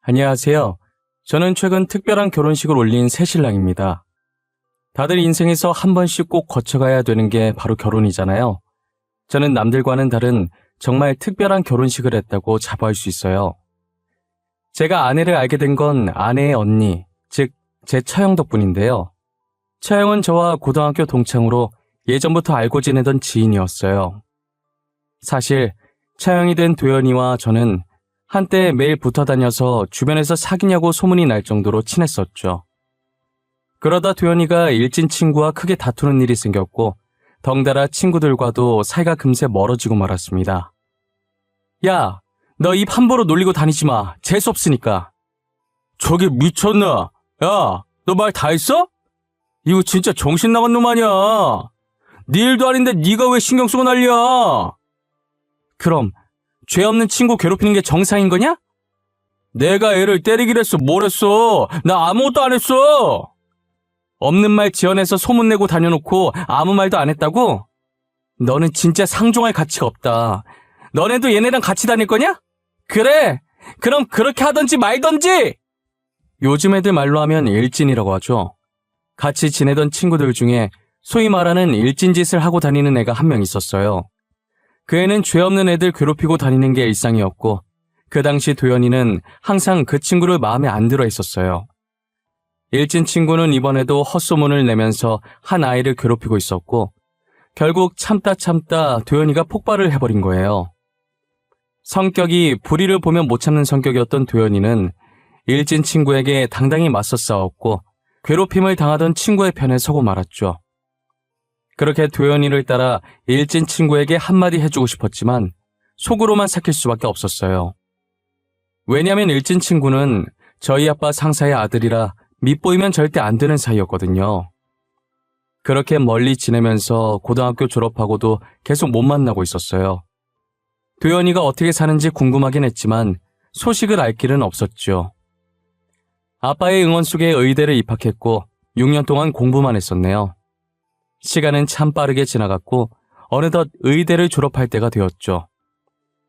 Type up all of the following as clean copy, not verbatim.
안녕하세요. 저는 최근 특별한 결혼식을 올린 새신랑입니다. 다들 인생에서 한 번씩 꼭 거쳐가야 되는 게 바로 결혼이잖아요. 저는 남들과는 다른 정말 특별한 결혼식을 했다고 자부할 수 있어요. 제가 아내를 알게 된 건 아내의 언니, 즉 제 처형 덕분인데요. 처형은 저와 고등학교 동창으로 예전부터 알고 지내던 지인이었어요. 사실 처형이 된 도연이와 저는 한때 매일 붙어 다녀서 주변에서 사귀냐고 소문이 날 정도로 친했었죠. 그러다 도연이가 일진 친구와 크게 다투는 일이 생겼고 덩달아 친구들과도 사이가 금세 멀어지고 말았습니다. 야, 너 입 함부로 놀리고 다니지 마. 재수없으니까. 저기 미쳤나? 야, 너 말 다 했어? 이거 진짜 정신 나간 놈 아니야. 네 일도 아닌데 네가 왜 신경 쓰고 난리야? 그럼 죄 없는 친구 괴롭히는 게 정상인 거냐? 내가 애를 때리기로 했어. 뭘 했어? 나 아무것도 안 했어. 없는 말 지어내서 소문내고 다녀놓고 아무 말도 안 했다고? 너는 진짜 상종할 가치가 없다. 너네도 얘네랑 같이 다닐 거냐? 그래. 그럼 그렇게 하던지 말던지. 요즘 애들 말로 하면 일진이라고 하죠. 같이 지내던 친구들 중에 소위 말하는 일진 짓을 하고 다니는 애가 한 명 있었어요. 그 애는 죄 없는 애들 괴롭히고 다니는 게 일상이었고 그 당시 도연이는 항상 그 친구를 마음에 안 들어 했었어요. 일진 친구는 이번에도 헛소문을 내면서 한 아이를 괴롭히고 있었고 결국 참다 도연이가 폭발을 해버린 거예요. 성격이 불의를 보면 못 참는 성격이었던 도연이는 일진 친구에게 당당히 맞서 싸웠고 괴롭힘을 당하던 친구의 편에 서고 말았죠. 그렇게 도연이를 따라 일진 친구에게 한마디 해주고 싶었지만 속으로만 삭힐 수밖에 없었어요. 왜냐면 일진 친구는 저희 아빠 상사의 아들이라 밉보이면 절대 안 되는 사이였거든요. 그렇게 멀리 지내면서 고등학교 졸업하고도 계속 못 만나고 있었어요. 도연이가 어떻게 사는지 궁금하긴 했지만 소식을 알 길은 없었죠. 아빠의 응원 속에 의대를 입학했고 6년 동안 공부만 했었네요. 시간은 참 빠르게 지나갔고 어느덧 의대를 졸업할 때가 되었죠.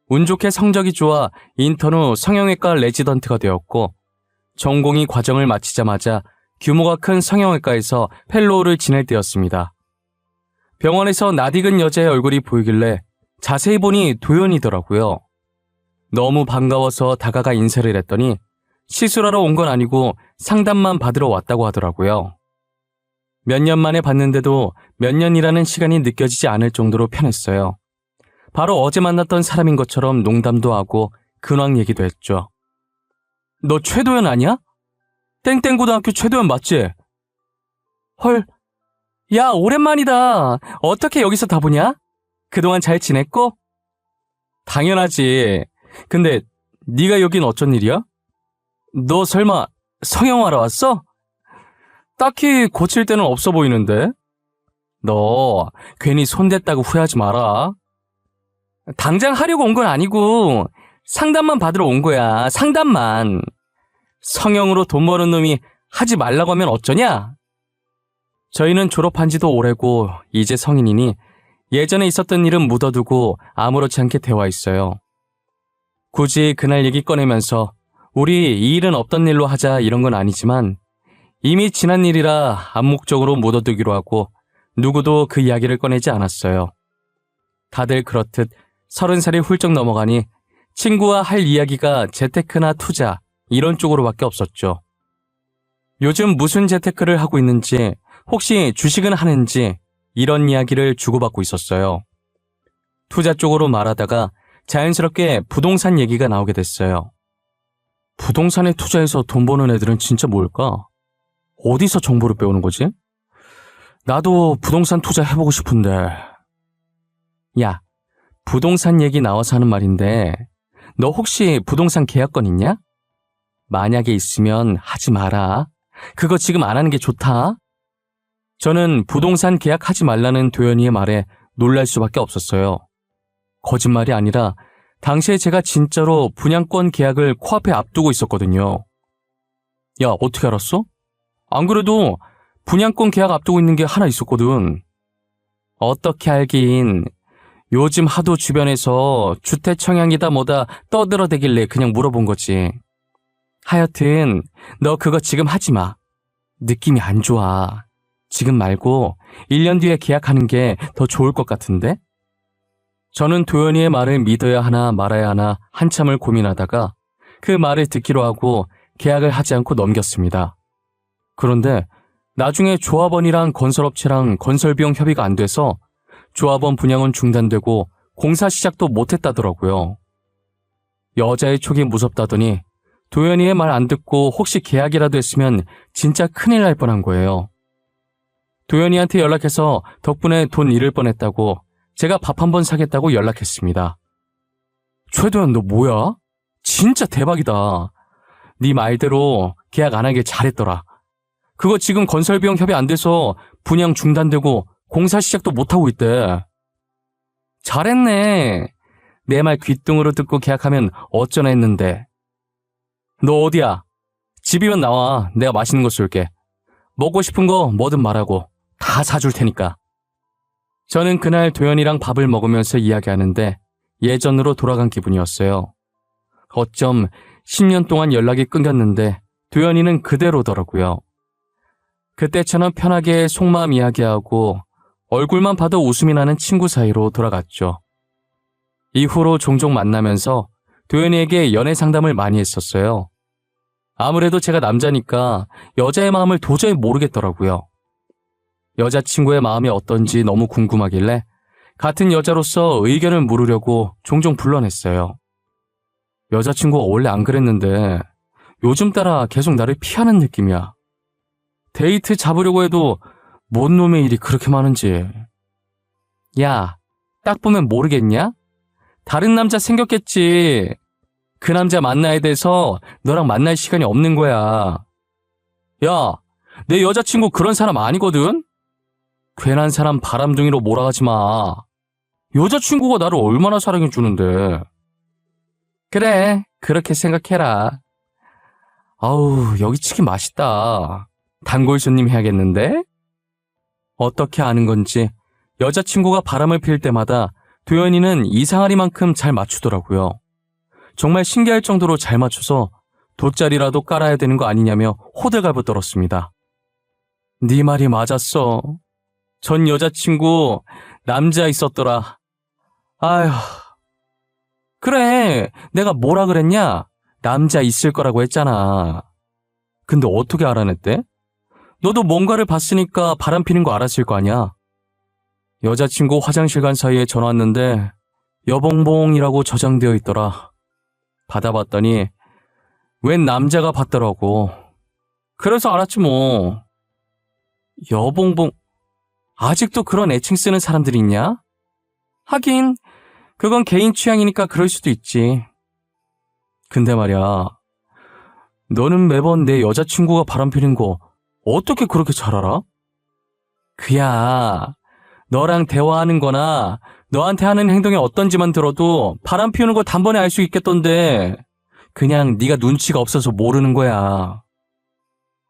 운 좋게 성적이 좋아 인턴 후 성형외과 레지던트가 되었고 전공의 과정을 마치자마자 규모가 큰 성형외과에서 펠로우를 지낼 때였습니다. 병원에서 낯익은 여자의 얼굴이 보이길래 자세히 보니 도연이더라고요. 너무 반가워서 다가가 인사를 했더니 시술하러 온 건 아니고 상담만 받으러 왔다고 하더라고요. 몇 년 만에 봤는데도 몇 년이라는 시간이 느껴지지 않을 정도로 편했어요. 바로 어제 만났던 사람인 것처럼 농담도 하고 근황 얘기도 했죠. 너 최도연 아니야? 땡땡고등학교 최도연 맞지? 헐, 야 오랜만이다. 어떻게 여기서 다 보냐? 그동안 잘 지냈고? 당연하지. 근데 네가 여긴 어쩐 일이야? 너 설마 성형하러 왔어? 딱히 고칠 데는 없어 보이는데? 너 괜히 손댔다고 후회하지 마라. 당장 하려고 온 건 아니고 상담만 받으러 온 거야. 상담만. 성형으로 돈 버는 놈이 하지 말라고 하면 어쩌냐? 저희는 졸업한 지도 오래고 이제 성인이니 예전에 있었던 일은 묻어두고 아무렇지 않게 대화 있어요. 굳이 그날 얘기 꺼내면서 우리 이 일은 없던 일로 하자 이런 건 아니지만 이미 지난 일이라 암묵적으로 묻어두기로 하고 누구도 그 이야기를 꺼내지 않았어요. 다들 그렇듯 30살이 훌쩍 넘어가니 친구와 할 이야기가 재테크나 투자 이런 쪽으로밖에 없었죠. 요즘 무슨 재테크를 하고 있는지 혹시 주식은 하는지 이런 이야기를 주고받고 있었어요. 투자 쪽으로 말하다가 자연스럽게 부동산 얘기가 나오게 됐어요. 부동산에 투자해서 돈 버는 애들은 진짜 뭘까? 어디서 정보를 빼오는 거지? 나도 부동산 투자 해보고 싶은데. 야, 부동산 얘기 나와서 하는 말인데 너 혹시 부동산 계약권 있냐? 만약에 있으면 하지 마라. 그거 지금 안 하는 게 좋다. 저는 부동산 계약하지 말라는 도연이의 말에 놀랄 수밖에 없었어요. 거짓말이 아니라 당시에 제가 진짜로 분양권 계약을 코앞에 앞두고 있었거든요. 야, 어떻게 알았어? 안 그래도 분양권 계약 앞두고 있는 게 하나 있었거든. 어떻게 알긴. 요즘 하도 주변에서 주택 청약이다 뭐다 떠들어대길래 그냥 물어본 거지. 하여튼 너 그거 지금 하지 마. 느낌이 안 좋아. 지금 말고 1년 뒤에 계약하는 게 더 좋을 것 같은데? 저는 도연이의 말을 믿어야 하나 말아야 하나 한참을 고민하다가 그 말을 듣기로 하고 계약을 하지 않고 넘겼습니다. 그런데 나중에 조합원이랑 건설업체랑 건설비용 협의가 안 돼서 조합원 분양은 중단되고 공사 시작도 못했다더라고요. 여자의 촉이 무섭다더니 도연이의 말 안 듣고 혹시 계약이라도 했으면 진짜 큰일 날 뻔한 거예요. 도연이한테 연락해서 덕분에 돈 잃을 뻔했다고 제가 밥 한 번 사겠다고 연락했습니다. 최도연 너 뭐야? 진짜 대박이다. 네 말대로 계약 안 하길 잘했더라. 그거 지금 건설비용 협의 안 돼서 분양 중단되고 공사 시작도 못하고 있대. 잘했네. 내 말 귓등으로 듣고 계약하면 어쩌나 했는데. 너 어디야? 집이면 나와. 내가 맛있는 거 쏠게. 먹고 싶은 거 뭐든 말하고 다 사줄 테니까. 저는 그날 도연이랑 밥을 먹으면서 이야기하는데 예전으로 돌아간 기분이었어요. 어쩜 10년 동안 연락이 끊겼는데 도연이는 그대로더라고요. 그때처럼 편하게 속마음 이야기하고 얼굴만 봐도 웃음이 나는 친구 사이로 돌아갔죠. 이후로 종종 만나면서 도연이에게 연애 상담을 많이 했었어요. 아무래도 제가 남자니까 여자의 마음을 도저히 모르겠더라고요. 여자친구의 마음이 어떤지 너무 궁금하길래 같은 여자로서 의견을 물으려고 종종 불러냈어요. 여자친구가 원래 안 그랬는데 요즘 따라 계속 나를 피하는 느낌이야. 데이트 잡으려고 해도 뭔 놈의 일이 그렇게 많은지. 야, 딱 보면 모르겠냐? 다른 남자 생겼겠지. 그 남자 만나야 돼서 너랑 만날 시간이 없는 거야. 야, 내 여자친구 그런 사람 아니거든? 괜한 사람 바람둥이로 몰아가지 마. 여자친구가 나를 얼마나 사랑해주는데. 그래, 그렇게 생각해라. 아우, 여기 치킨 맛있다. 단골 손님 해야겠는데? 어떻게 아는 건지 여자친구가 바람을 필 때마다 도연이는 이상하리만큼 잘 맞추더라고요. 정말 신기할 정도로 잘 맞춰서 돗자리라도 깔아야 되는 거 아니냐며 호들갑을 떨었습니다. 네 말이 맞았어. 전 여자친구 남자 있었더라. 아휴. 그래, 내가 뭐라 그랬냐? 남자 있을 거라고 했잖아. 근데 어떻게 알아냈대? 너도 뭔가를 봤으니까 바람 피는 거 알았을 거 아니야. 여자친구 화장실 간 사이에 전화 왔는데 여봉봉이라고 저장되어 있더라. 받아봤더니 웬 남자가 받더라고. 그래서 알았지 뭐. 여봉봉, 아직도 그런 애칭 쓰는 사람들이 있냐? 하긴 그건 개인 취향이니까 그럴 수도 있지. 근데 말이야, 너는 매번 내 여자친구가 바람피는 거 어떻게 그렇게 잘 알아? 그야, 너랑 대화하는 거나 너한테 하는 행동이 어떤지만 들어도 바람 피우는 거 단번에 알 수 있겠던데 그냥 네가 눈치가 없어서 모르는 거야.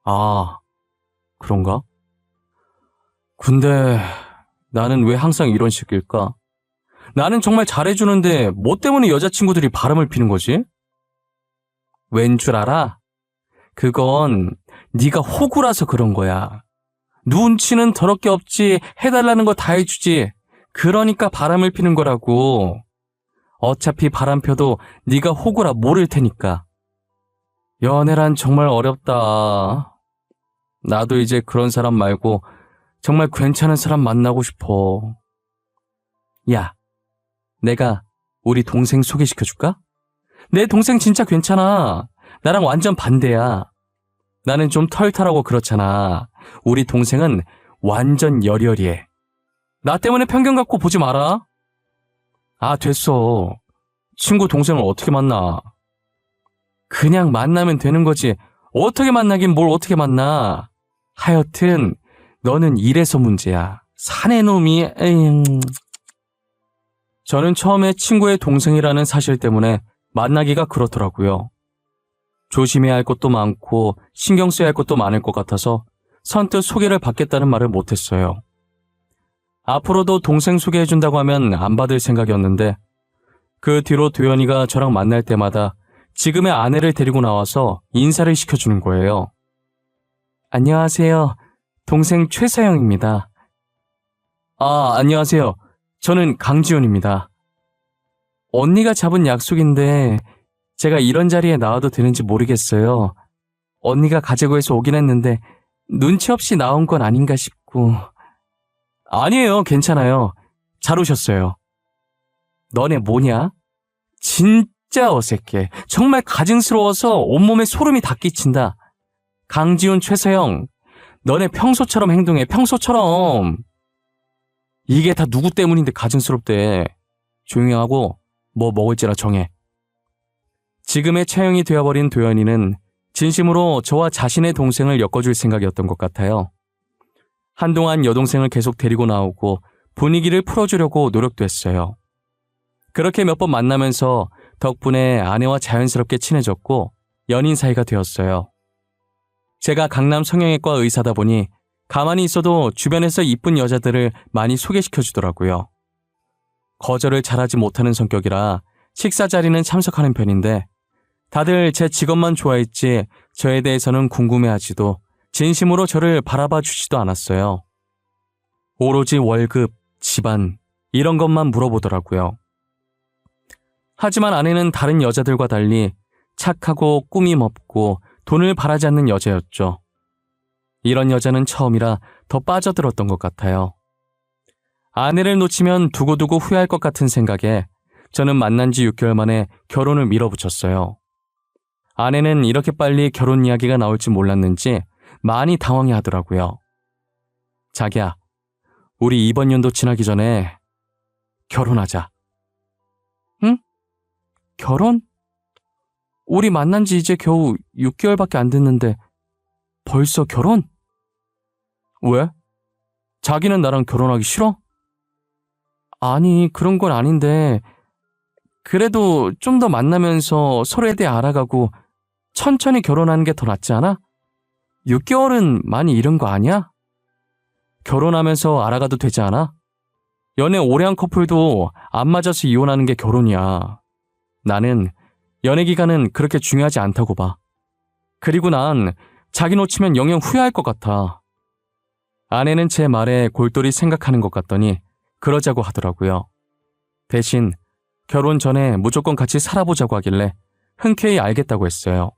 아, 그런가? 근데 나는 왜 항상 이런 식일까? 나는 정말 잘해주는데 뭐 때문에 여자친구들이 바람을 피는 거지? 왠 줄 알아? 그건 네가 호구라서 그런 거야. 눈치는 더럽게 없지. 해달라는 거 다 해주지. 그러니까 바람을 피는 거라고. 어차피 바람 펴도 네가 호구라 모를 테니까. 연애란 정말 어렵다. 나도 이제 그런 사람 말고 정말 괜찮은 사람 만나고 싶어. 야, 내가 우리 동생 소개시켜줄까? 내 동생 진짜 괜찮아. 나랑 완전 반대야. 나는 좀 털털하고 그렇잖아. 우리 동생은 완전 여리여리해. 나 때문에 편견 갖고 보지 마라. 아, 됐어. 친구 동생을 어떻게 만나? 그냥 만나면 되는 거지. 어떻게 만나긴 뭘 어떻게 만나. 하여튼 너는 이래서 문제야. 사내 놈이. 저는 처음에 친구의 동생이라는 사실 때문에 만나기가 그렇더라고요. 조심해야 할 것도 많고 신경 써야 할 것도 많을 것 같아서 선뜻 소개를 받겠다는 말을 못했어요. 앞으로도 동생 소개해준다고 하면 안 받을 생각이었는데 그 뒤로 도연이가 저랑 만날 때마다 지금의 아내를 데리고 나와서 인사를 시켜주는 거예요. 안녕하세요. 동생 최서영입니다. 아, 안녕하세요. 저는 강지훈입니다. 언니가 잡은 약속인데 제가 이런 자리에 나와도 되는지 모르겠어요. 언니가 가자고 해서 오긴 했는데 눈치 없이 나온 건 아닌가 싶고. 아니에요. 괜찮아요. 잘 오셨어요. 너네 뭐냐? 진짜 어색해. 정말 가증스러워서 온몸에 소름이 다 끼친다. 강지훈, 최서영, 너네 평소처럼 행동해. 평소처럼. 이게 다 누구 때문인데 가증스럽대. 조용히 하고 뭐 먹을지나 정해. 지금의 체형이 되어버린 도연이는 진심으로 저와 자신의 동생을 엮어줄 생각이었던 것 같아요. 한동안 여동생을 계속 데리고 나오고 분위기를 풀어주려고 노력도 했어요. 그렇게 몇 번 만나면서 덕분에 아내와 자연스럽게 친해졌고 연인 사이가 되었어요. 제가 강남 성형외과 의사다 보니 가만히 있어도 주변에서 이쁜 여자들을 많이 소개시켜주더라고요. 거절을 잘하지 못하는 성격이라 식사 자리는 참석하는 편인데 다들 제 직업만 좋아했지 저에 대해서는 궁금해하지도 진심으로 저를 바라봐 주지도 않았어요. 오로지 월급, 집안 이런 것만 물어보더라고요. 하지만 아내는 다른 여자들과 달리 착하고 꾸밈 없고 돈을 바라지 않는 여자였죠. 이런 여자는 처음이라 더 빠져들었던 것 같아요. 아내를 놓치면 두고두고 후회할 것 같은 생각에 저는 만난 지 6개월 만에 결혼을 밀어붙였어요. 아내는 이렇게 빨리 결혼 이야기가 나올지 몰랐는지 많이 당황해 하더라고요. 자기야, 우리 이번 연도 지나기 전에 결혼하자. 응? 결혼? 우리 만난 지 이제 겨우 6개월밖에 안 됐는데 벌써 결혼? 왜? 자기는 나랑 결혼하기 싫어? 아니, 그런 건 아닌데 그래도 좀 더 만나면서 서로에 대해 알아가고 천천히 결혼하는 게 더 낫지 않아? 6개월은 많이 이른 거 아니야? 결혼하면서 알아가도 되지 않아? 연애 오래 한 커플도 안 맞아서 이혼하는 게 결혼이야. 나는 연애 기간은 그렇게 중요하지 않다고 봐. 그리고 난 자기 놓치면 영영 후회할 것 같아. 아내는 제 말에 골똘히 생각하는 것 같더니 그러자고 하더라고요. 대신 결혼 전에 무조건 같이 살아보자고 하길래 흔쾌히 알겠다고 했어요.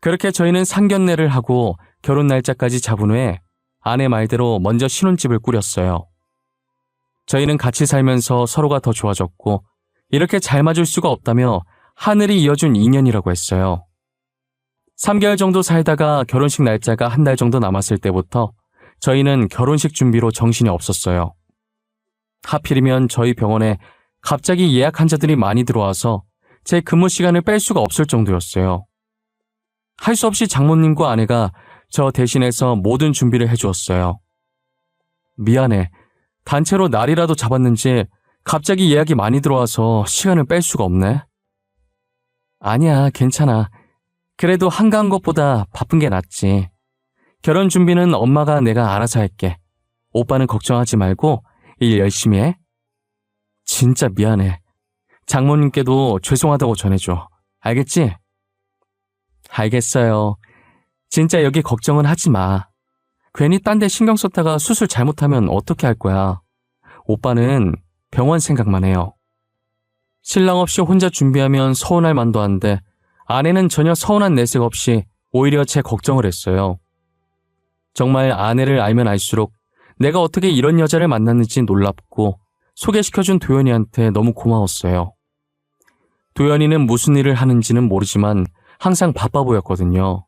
그렇게 저희는 상견례를 하고 결혼 날짜까지 잡은 후에 아내 말대로 먼저 신혼집을 꾸렸어요. 저희는 같이 살면서 서로가 더 좋아졌고 이렇게 잘 맞을 수가 없다며 하늘이 이어준 인연이라고 했어요. 3개월 정도 살다가 결혼식 날짜가 한 달 정도 남았을 때부터 저희는 결혼식 준비로 정신이 없었어요. 하필이면 저희 병원에 갑자기 예약 환자들이 많이 들어와서 제 근무 시간을 뺄 수가 없을 정도였어요. 할 수 없이 장모님과 아내가 저 대신해서 모든 준비를 해주었어요. 미안해. 단체로 날이라도 잡았는지 갑자기 예약이 많이 들어와서 시간을 뺄 수가 없네. 아니야, 괜찮아. 그래도 한가한 것보다 바쁜 게 낫지. 결혼 준비는 엄마가 내가 알아서 할게. 오빠는 걱정하지 말고 일 열심히 해. 진짜 미안해. 장모님께도 죄송하다고 전해줘. 알겠지? 알겠어요. 진짜 여기 걱정은 하지 마. 괜히 딴 데 신경 썼다가 수술 잘못하면 어떻게 할 거야. 오빠는 병원 생각만 해요. 신랑 없이 혼자 준비하면 서운할 만도 한데 아내는 전혀 서운한 내색 없이 오히려 제 걱정을 했어요. 정말 아내를 알면 알수록 내가 어떻게 이런 여자를 만났는지 놀랍고 소개시켜준 도연이한테 너무 고마웠어요. 도연이는 무슨 일을 하는지는 모르지만 항상 바빠 보였거든요.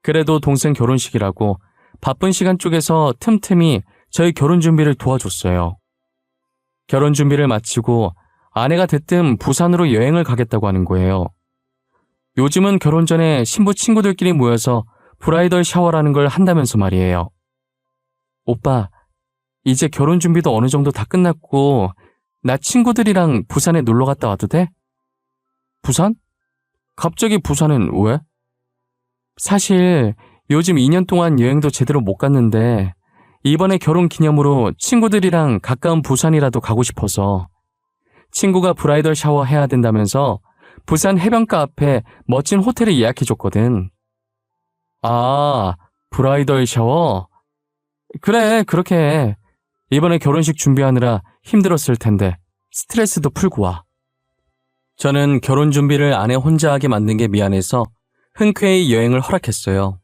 그래도 동생 결혼식이라고 바쁜 시간 쪽에서 틈틈이 저희 결혼 준비를 도와줬어요. 결혼 준비를 마치고 아내가 대뜸 부산으로 여행을 가겠다고 하는 거예요. 요즘은 결혼 전에 신부 친구들끼리 모여서 브라이덜 샤워라는 걸 한다면서 말이에요. 오빠, 이제 결혼 준비도 어느 정도 다 끝났고 나 친구들이랑 부산에 놀러 갔다 와도 돼? 부산? 갑자기 부산은 왜? 사실 요즘 2년 동안 여행도 제대로 못 갔는데 이번에 결혼 기념으로 친구들이랑 가까운 부산이라도 가고 싶어서 친구가 브라이덜 샤워 해야 된다면서 부산 해변가 앞에 멋진 호텔을 예약해줬거든. 아, 브라이덜 샤워? 그래, 그렇게 해. 이번에 결혼식 준비하느라 힘들었을 텐데 스트레스도 풀고 와. 저는 결혼 준비를 아내 혼자 하게 만든 게 미안해서 흔쾌히 여행을 허락했어요.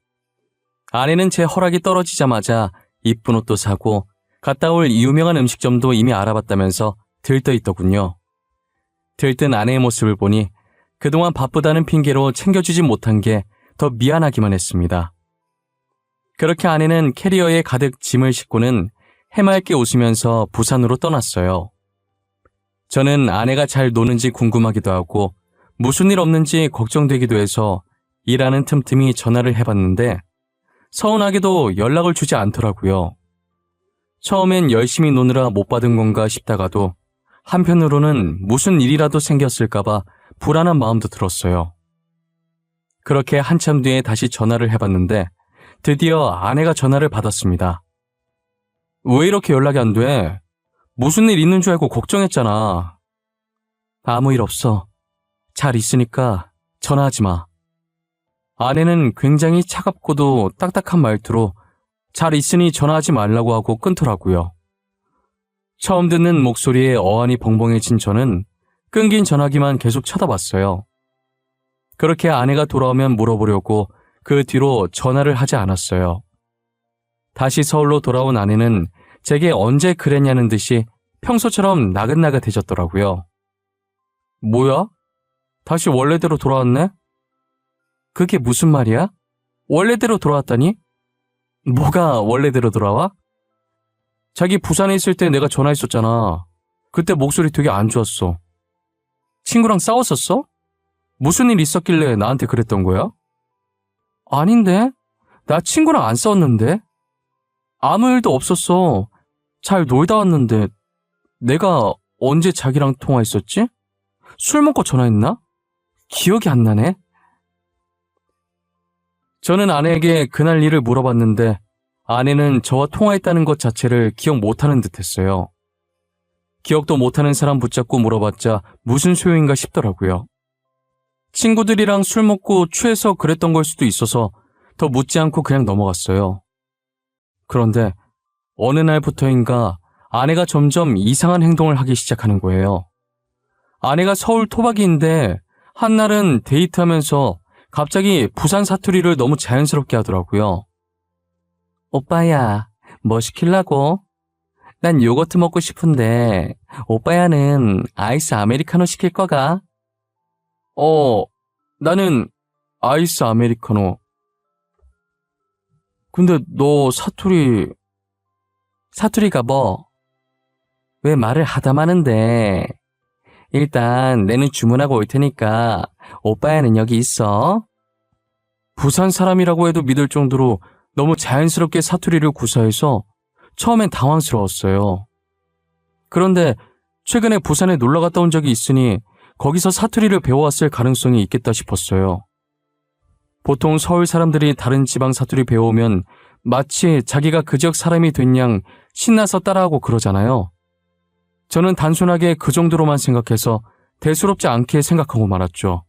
아내는 제 허락이 떨어지자마자 이쁜 옷도 사고 갔다 올 유명한 음식점도 이미 알아봤다면서 들떠있더군요. 들뜬 아내의 모습을 보니 그동안 바쁘다는 핑계로 챙겨주지 못한 게 더 미안하기만 했습니다. 그렇게 아내는 캐리어에 가득 짐을 싣고는 해맑게 웃으면서 부산으로 떠났어요. 저는 아내가 잘 노는지 궁금하기도 하고 무슨 일 없는지 걱정되기도 해서 일하는 틈틈이 전화를 해봤는데 서운하게도 연락을 주지 않더라고요. 처음엔 열심히 노느라 못 받은 건가 싶다가도 한편으로는 무슨 일이라도 생겼을까봐 불안한 마음도 들었어요. 그렇게 한참 뒤에 다시 전화를 해봤는데 드디어 아내가 전화를 받았습니다. 왜 이렇게 연락이 안 돼? 무슨 일 있는 줄 알고 걱정했잖아. 아무 일 없어. 잘 있으니까 전화하지 마. 아내는 굉장히 차갑고도 딱딱한 말투로 잘 있으니 전화하지 말라고 하고 끊더라고요. 처음 듣는 목소리에 어안이 벙벙해진 저는 끊긴 전화기만 계속 쳐다봤어요. 그렇게 아내가 돌아오면 물어보려고 그 뒤로 전화를 하지 않았어요. 다시 서울로 돌아온 아내는 제게 언제 그랬냐는 듯이 평소처럼 나긋나긋해졌더라고요. 뭐야? 다시 원래대로 돌아왔네? 그게 무슨 말이야? 원래대로 돌아왔다니? 뭐가 원래대로 돌아와? 자기 부산에 있을 때 내가 전화했었잖아. 그때 목소리 되게 안 좋았어. 친구랑 싸웠었어? 무슨 일 있었길래 나한테 그랬던 거야? 아닌데? 나 친구랑 안 싸웠는데? 아무 일도 없었어. 잘 놀다 왔는데 내가 언제 자기랑 통화했었지? 술 먹고 전화했나? 기억이 안 나네. 저는 아내에게 그날 일을 물어봤는데 아내는 저와 통화했다는 것 자체를 기억 못하는 듯했어요. 기억도 못하는 사람 붙잡고 물어봤자 무슨 소용인가 싶더라고요. 친구들이랑 술 먹고 취해서 그랬던 걸 수도 있어서 더 묻지 않고 그냥 넘어갔어요. 그런데 어느 날부터인가 아내가 점점 이상한 행동을 하기 시작하는 거예요. 아내가 서울 토박이인데 한날은 데이트하면서 갑자기 부산 사투리를 너무 자연스럽게 하더라고요. 오빠야, 뭐 시킬라고? 난 요거트 먹고 싶은데 오빠야는 아이스 아메리카노 시킬 거가? 나는 아이스 아메리카노. 근데 너 사투리가 뭐? 왜 말을 하다 마는데? 일단 내는 주문하고 올 테니까 오빠야는 여기 있어. 부산 사람이라고 해도 믿을 정도로 너무 자연스럽게 사투리를 구사해서 처음엔 당황스러웠어요. 그런데 최근에 부산에 놀러 갔다 온 적이 있으니 거기서 사투리를 배워왔을 가능성이 있겠다 싶었어요. 보통 서울 사람들이 다른 지방 사투리 배워오면 마치 자기가 그 지역 사람이 된 양 신나서 따라하고 그러잖아요. 저는 단순하게 그 정도로만 생각해서 대수롭지 않게 생각하고 말았죠.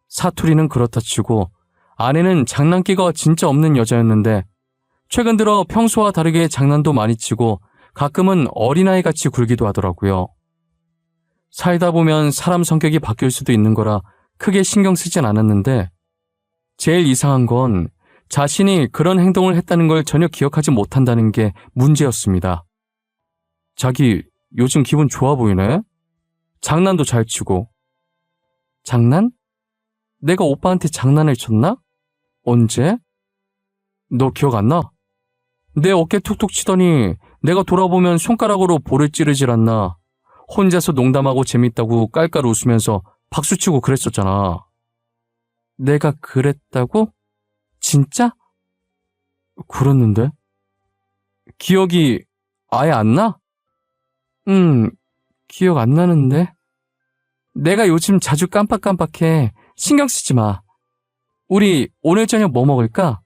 사투리는 그렇다 치고 아내는 장난기가 진짜 없는 여자였는데 최근 들어 평소와 다르게 장난도 많이 치고 가끔은 어린아이같이 굴기도 하더라고요. 살다 보면 사람 성격이 바뀔 수도 있는 거라 크게 신경 쓰진 않았는데 제일 이상한 건 자신이 그런 행동을 했다는 걸 전혀 기억하지 못한다는 게 문제였습니다. 자기 요즘 기분 좋아 보이네? 장난도 잘 치고. 장난? 내가 오빠한테 장난을 쳤나? 언제? 너 기억 안 나? 내 어깨 툭툭 치더니 내가 돌아보면 손가락으로 볼을 찌르질 않나. 혼자서 농담하고 재밌다고 깔깔 웃으면서 박수치고 그랬었잖아. 내가 그랬다고? 진짜? 그랬는데? 기억이 아예 안 나? 기억 안 나는데? 내가 요즘 자주 깜빡깜빡해. 신경 쓰지 마. 우리 오늘 저녁 뭐 먹을까?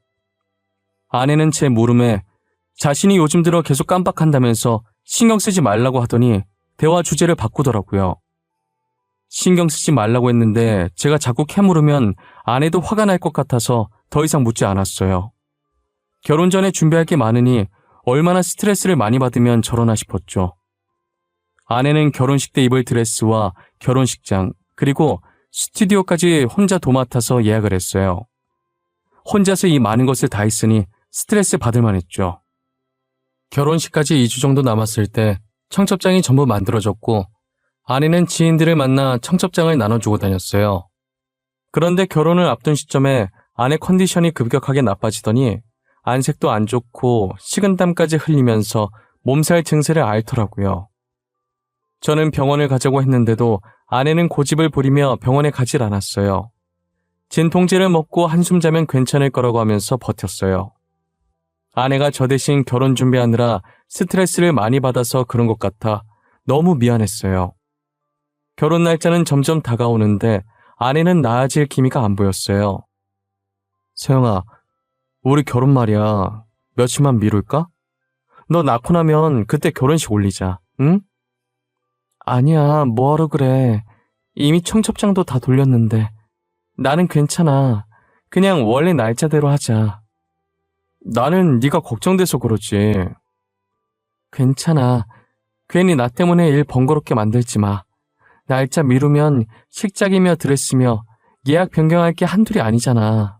아내는 제 물음에 자신이 요즘 들어 계속 깜빡한다면서 신경 쓰지 말라고 하더니 대화 주제를 바꾸더라고요. 신경 쓰지 말라고 했는데 제가 자꾸 캐물으면 아내도 화가 날 것 같아서 더 이상 묻지 않았어요. 결혼 전에 준비할 게 많으니 얼마나 스트레스를 많이 받으면 저러나 싶었죠. 아내는 결혼식 때 입을 드레스와 결혼식장 그리고 스튜디오까지 혼자 도맡아서 예약을 했어요. 혼자서 이 많은 것을 다 했으니 스트레스 받을 만했죠. 결혼식까지 2주 정도 남았을 때 청첩장이 전부 만들어졌고 아내는 지인들을 만나 청첩장을 나눠주고 다녔어요. 그런데 결혼을 앞둔 시점에 아내 컨디션이 급격하게 나빠지더니 안색도 안 좋고 식은땀까지 흘리면서 몸살 증세를 앓더라고요. 저는 병원을 가자고 했는데도 아내는 고집을 부리며 병원에 가질 않았어요. 진통제를 먹고 한숨 자면 괜찮을 거라고 하면서 버텼어요. 아내가 저 대신 결혼 준비하느라 스트레스를 많이 받아서 그런 것 같아 너무 미안했어요. 결혼 날짜는 점점 다가오는데 아내는 나아질 기미가 안 보였어요. 세영아, 우리 결혼 말이야. 며칠만 미룰까? 너 낳고 나면 그때 결혼식 올리자, 응? 아니야, 뭐하러 그래. 이미 청첩장도 다 돌렸는데. 나는 괜찮아. 그냥 원래 날짜대로 하자. 나는 네가 걱정돼서 그러지. 괜찮아. 괜히 나 때문에 일 번거롭게 만들지 마. 날짜 미루면 식장이며 드레스며 예약 변경할 게 한둘이 아니잖아.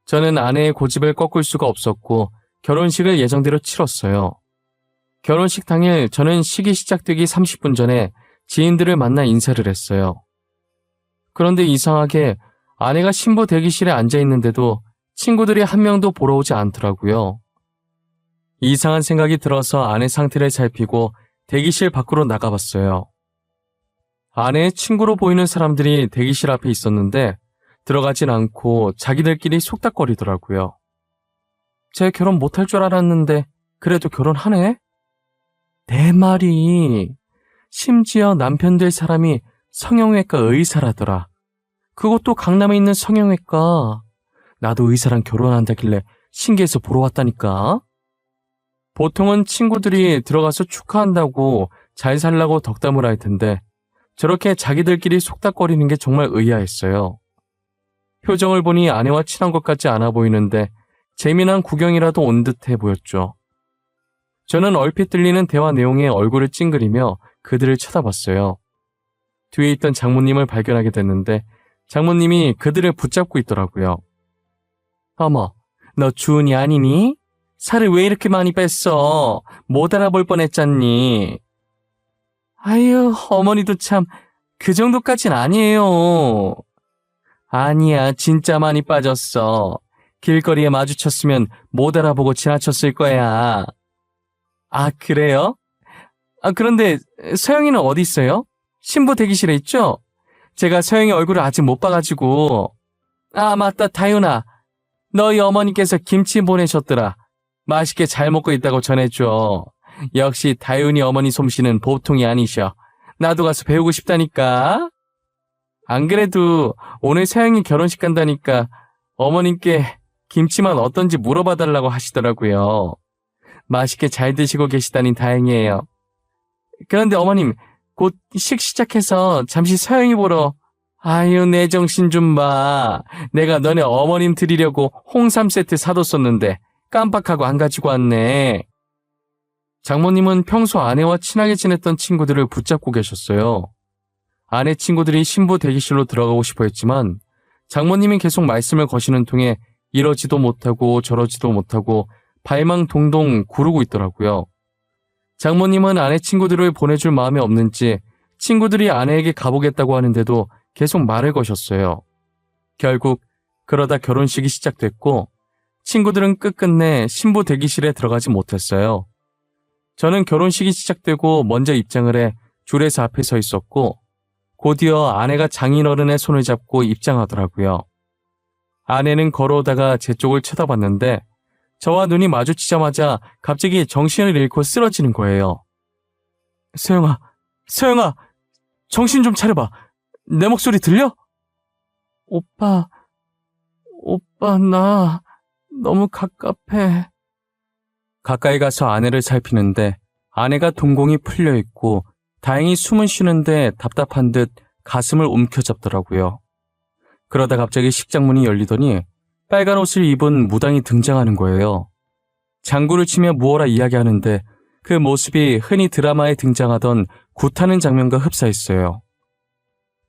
저는 아내의 고집을 꺾을 수가 없었고 결혼식을 예정대로 치렀어요. 결혼식 당일 저는 식이 시작되기 30분 전에 지인들을 만나 인사를 했어요. 그런데 이상하게 아내가 신부 대기실에 앉아 있는데도 친구들이 한 명도 보러 오지 않더라고요. 이상한 생각이 들어서 아내 상태를 살피고 대기실 밖으로 나가봤어요. 아내의 친구로 보이는 사람들이 대기실 앞에 있었는데 들어가진 않고 자기들끼리 속닥거리더라고요. 쟤 결혼 못할 줄 알았는데 그래도 결혼하네? 내 말이 심지어 남편 될 사람이 성형외과 의사라더라. 그것도 강남에 있는 성형외과. 나도 의사랑 결혼한다길래 신기해서 보러 왔다니까. 보통은 친구들이 들어가서 축하한다고 잘 살라고 덕담을 할 텐데 저렇게 자기들끼리 속닥거리는 게 정말 의아했어요. 표정을 보니 아내와 친한 것 같지 않아 보이는데 재미난 구경이라도 온 듯해 보였죠. 저는 얼핏 들리는 대화 내용에 얼굴을 찡그리며 그들을 쳐다봤어요. 뒤에 있던 장모님을 발견하게 됐는데 장모님이 그들을 붙잡고 있더라고요. 어머, 너 주은이 아니니? 살을 왜 이렇게 많이 뺐어? 못 알아볼 뻔했잖니. 아유, 어머니도 참 그 정도까진 아니에요. 아니야, 진짜 많이 빠졌어. 길거리에 마주쳤으면 못 알아보고 지나쳤을 거야. 아, 그래요? 아, 그런데 서영이는 어디 있어요? 신부 대기실에 있죠? 제가 서영이 얼굴을 아직 못 봐가지고. 아, 맞다, 다윤아. 너희 어머니께서 김치 보내셨더라. 맛있게 잘 먹고 있다고 전해줘. 역시 다윤이 어머니 솜씨는 보통이 아니셔. 나도 가서 배우고 싶다니까. 안 그래도 오늘 서영이 결혼식 간다니까 어머님께 김치만 어떤지 물어봐달라고 하시더라고요. 맛있게 잘 드시고 계시다니 다행이에요. 그런데 어머님, 곧 식 시작해서 잠시 서영이 보러. 아유, 내 정신 좀 봐. 내가 너네 어머님 드리려고 홍삼 세트 사뒀었는데 깜빡하고 안 가지고 왔네. 장모님은 평소 아내와 친하게 지냈던 친구들을 붙잡고 계셨어요. 아내 친구들이 신부 대기실로 들어가고 싶어 했지만 장모님이 계속 말씀을 거시는 통에 이러지도 못하고 저러지도 못하고 발망동동 구르고 있더라고요. 장모님은 아내 친구들을 보내줄 마음이 없는지 친구들이 아내에게 가보겠다고 하는데도 계속 말을 거셨어요. 결국 그러다 결혼식이 시작됐고 친구들은 끝끝내 신부 대기실에 들어가지 못했어요. 저는 결혼식이 시작되고 먼저 입장을 해 줄에서 앞에 서 있었고 곧이어 아내가 장인어른의 손을 잡고 입장하더라고요. 아내는 걸어오다가 제 쪽을 쳐다봤는데 저와 눈이 마주치자마자 갑자기 정신을 잃고 쓰러지는 거예요. 서영아, 서영아, 정신 좀 차려봐. 내 목소리 들려? 오빠, 나 너무 갑갑해. 가까이 가서 아내를 살피는데 아내가 동공이 풀려있고 다행히 숨은 쉬는데 답답한 듯 가슴을 움켜잡더라고요. 그러다 갑자기 식장문이 열리더니 빨간 옷을 입은 무당이 등장하는 거예요. 장구를 치며 무어라 이야기하는데 그 모습이 흔히 드라마에 등장하던 굿하는 장면과 흡사했어요.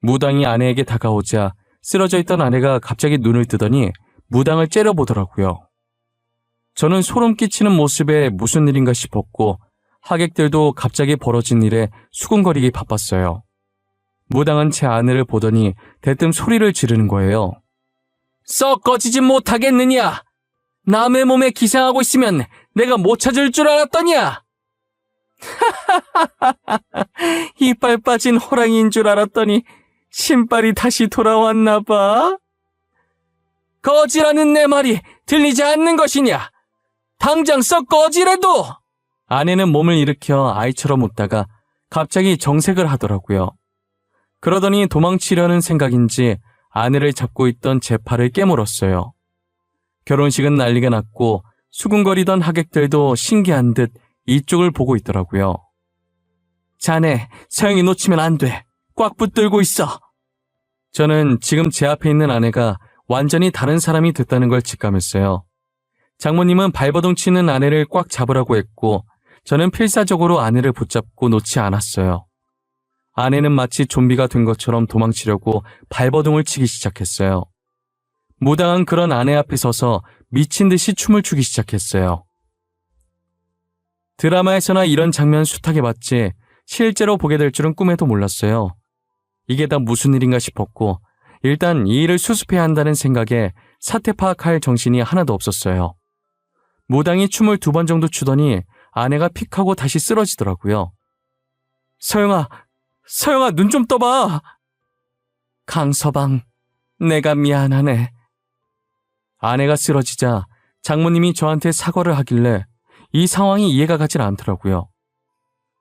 무당이 아내에게 다가오자 쓰러져 있던 아내가 갑자기 눈을 뜨더니 무당을 째려보더라고요. 저는 소름 끼치는 모습에 무슨 일인가 싶었고 하객들도 갑자기 벌어진 일에 수군거리기 바빴어요. 무당은 제 아내를 보더니 대뜸 소리를 지르는 거예요. 썩 꺼지지 못하겠느냐? 남의 몸에 기생하고 있으면 내가 못 찾을 줄 알았더냐? 이빨 빠진 호랑이인 줄 알았더니 신발이 다시 돌아왔나 봐. 꺼지라는 내 말이 들리지 않는 것이냐? 당장 썩 꺼지래도! 아내는 몸을 일으켜 아이처럼 웃다가 갑자기 정색을 하더라고요. 그러더니 도망치려는 생각인지 아내를 잡고 있던 제 팔을 깨물었어요. 결혼식은 난리가 났고 수군거리던 하객들도 신기한 듯 이쪽을 보고 있더라고요. 자네, 서영이 놓치면 안 돼. 꽉 붙들고 있어. 저는 지금 제 앞에 있는 아내가 완전히 다른 사람이 됐다는 걸 직감했어요. 장모님은 발버둥 치는 아내를 꽉 잡으라고 했고 저는 필사적으로 아내를 붙잡고 놓지 않았어요. 아내는 마치 좀비가 된 것처럼 도망치려고 발버둥을 치기 시작했어요. 무당은 그런 아내 앞에 서서 미친 듯이 춤을 추기 시작했어요. 드라마에서나 이런 장면 숱하게 봤지 실제로 보게 될 줄은 꿈에도 몰랐어요. 이게 다 무슨 일인가 싶었고 일단 이 일을 수습해야 한다는 생각에 사태 파악할 정신이 하나도 없었어요. 무당이 춤을 2번 정도 추더니 아내가 픽하고 다시 쓰러지더라고요. 서영아 눈 좀 떠봐. 강서방, 내가 미안하네. 아내가 쓰러지자 장모님이 저한테 사과를 하길래 이 상황이 이해가 가질 않더라고요.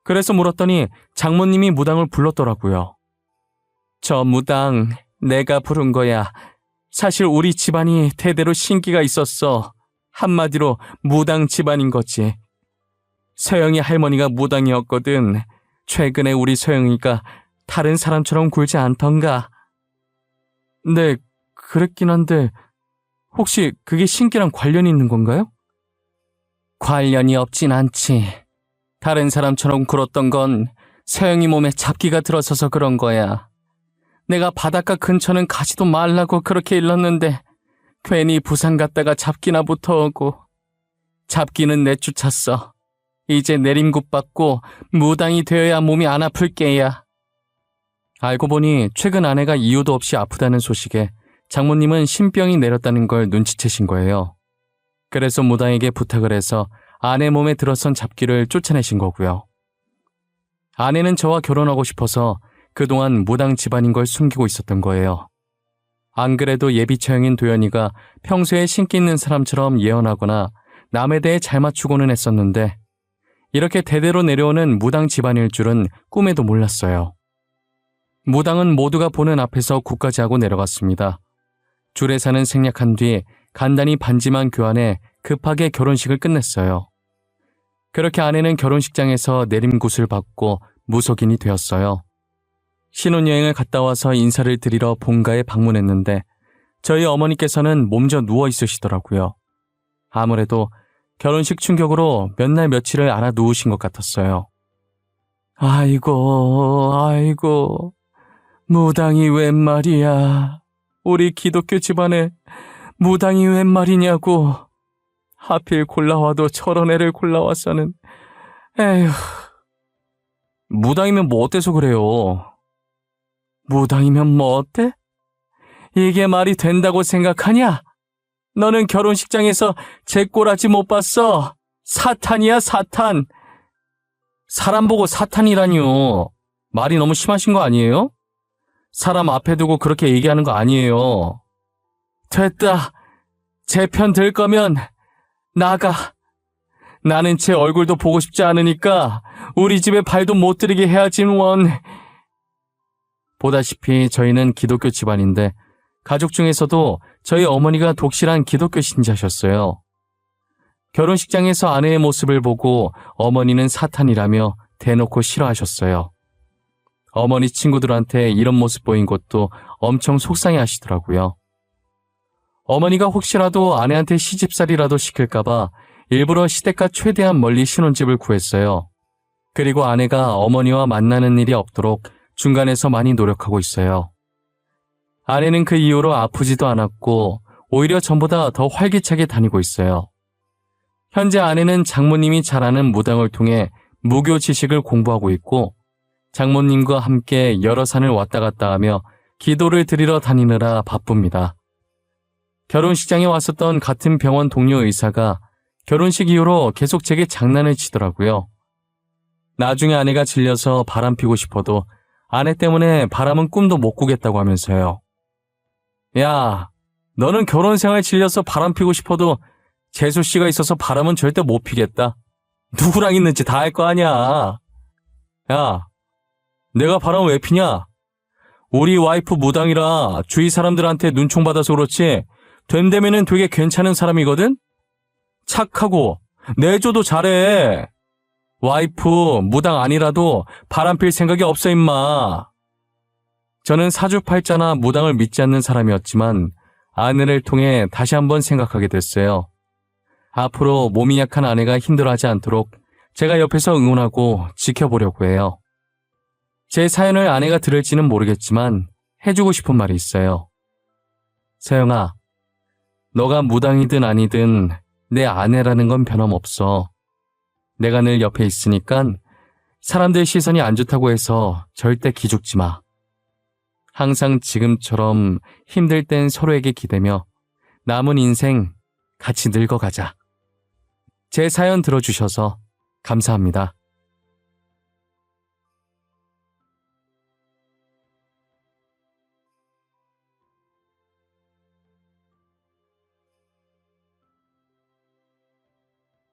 그래서 물었더니 장모님이 무당을 불렀더라고요. 저 무당 내가 부른 거야. 사실 우리 집안이 대대로 신기가 있었어. 한마디로 무당 집안인 거지. 서영이 할머니가 무당이었거든. 최근에 우리 서영이가 다른 사람처럼 굴지 않던가. 네, 그랬긴 한데 혹시 그게 신기랑 관련이 있는 건가요? 관련이 없진 않지. 다른 사람처럼 굴었던 건 서영이 몸에 잡기가 들어서서 그런 거야. 내가 바닷가 근처는 가지도 말라고 그렇게 일렀는데 괜히 부산 갔다가 잡기나 붙어오고 잡기는 내쫓았어. 이제 내림굿 받고 무당이 되어야 몸이 안 아플 게야. 알고 보니 최근 아내가 이유도 없이 아프다는 소식에 장모님은 신병이 내렸다는 걸 눈치채신 거예요. 그래서 무당에게 부탁을 해서 아내 몸에 들어선 잡기를 쫓아내신 거고요. 아내는 저와 결혼하고 싶어서 그동안 무당 집안인 걸 숨기고 있었던 거예요. 안 그래도 예비 처형인 도연이가 평소에 신기 있는 사람처럼 예언하거나 남에 대해 잘 맞추고는 했었는데 이렇게 대대로 내려오는 무당 집안일 줄은 꿈에도 몰랐어요. 무당은 모두가 보는 앞에서 굿까지 하고 내려갔습니다. 주례사는 생략한 뒤 간단히 반지만 교환해 급하게 결혼식을 끝냈어요. 그렇게 아내는 결혼식장에서 내림굿을 받고 무속인이 되었어요. 신혼여행을 갔다 와서 인사를 드리러 본가에 방문했는데 저희 어머니께서는 몸져 누워 있으시더라고요. 아무래도 결혼식 충격으로 몇 날 며칠을 알아 누우신 것 같았어요. 아이고, 무당이 웬 말이야. 우리 기독교 집안에 무당이 웬 말이냐고. 하필 골라와도 저런 애를 골라와서는. 에휴. 무당이면 뭐 어때서 그래요? 무당이면 뭐 어때? 이게 말이 된다고 생각하냐? 너는 결혼식장에서 제 꼬라지 못 봤어. 사탄이야, 사탄. 사람 보고 사탄이라니요. 말이 너무 심하신 거 아니에요? 사람 앞에 두고 그렇게 얘기하는 거 아니에요. 됐다. 제 편 들 거면 나가. 나는 제 얼굴도 보고 싶지 않으니까 우리 집에 발도 못 들이게 해야지 원. 보다시피 저희는 기독교 집안인데 가족 중에서도 저희 어머니가 독실한 기독교 신자셨어요. 결혼식장에서 아내의 모습을 보고 어머니는 사탄이라며 대놓고 싫어하셨어요. 어머니 친구들한테 이런 모습 보인 것도 엄청 속상해 하시더라고요. 어머니가 혹시라도 아내한테 시집살이라도 시킬까봐 일부러 시댁과 최대한 멀리 신혼집을 구했어요. 그리고 아내가 어머니와 만나는 일이 없도록 중간에서 많이 노력하고 있어요. 아내는 그 이후로 아프지도 않았고 오히려 전보다 더 활기차게 다니고 있어요. 현재 아내는 장모님이 잘 아는 무당을 통해 무교 지식을 공부하고 있고 장모님과 함께 여러 산을 왔다 갔다 하며 기도를 드리러 다니느라 바쁩니다. 결혼식장에 왔었던 같은 병원 동료 의사가 결혼식 이후로 계속 제게 장난을 치더라고요. 나중에 아내가 질려서 바람 피고 싶어도 아내 때문에 바람은 꿈도 못 꾸겠다고 하면서요. 야, 너는 결혼 생활 질려서 바람 피고 싶어도 재수 씨가 있어서 바람은 절대 못 피겠다. 누구랑 있는지 다 알 거 아니야. 야, 내가 바람 왜 피냐? 우리 와이프 무당이라 주위 사람들한테 눈총 받아서 그렇지 됨되면은 되게 괜찮은 사람이거든? 착하고 내조도 잘해. 와이프 무당 아니라도 바람 필 생각이 없어 임마. 저는 사주팔자나 무당을 믿지 않는 사람이었지만 아내를 통해 다시 한번 생각하게 됐어요. 앞으로 몸이 약한 아내가 힘들어하지 않도록 제가 옆에서 응원하고 지켜보려고 해요. 제 사연을 아내가 들을지는 모르겠지만 해주고 싶은 말이 있어요. 서영아, 너가 무당이든 아니든 내 아내라는 건 변함없어. 내가 늘 옆에 있으니까 사람들 시선이 안 좋다고 해서 절대 기죽지 마. 항상 지금처럼 힘들 땐 서로에게 기대며 남은 인생 같이 늙어가자. 제 사연 들어주셔서 감사합니다.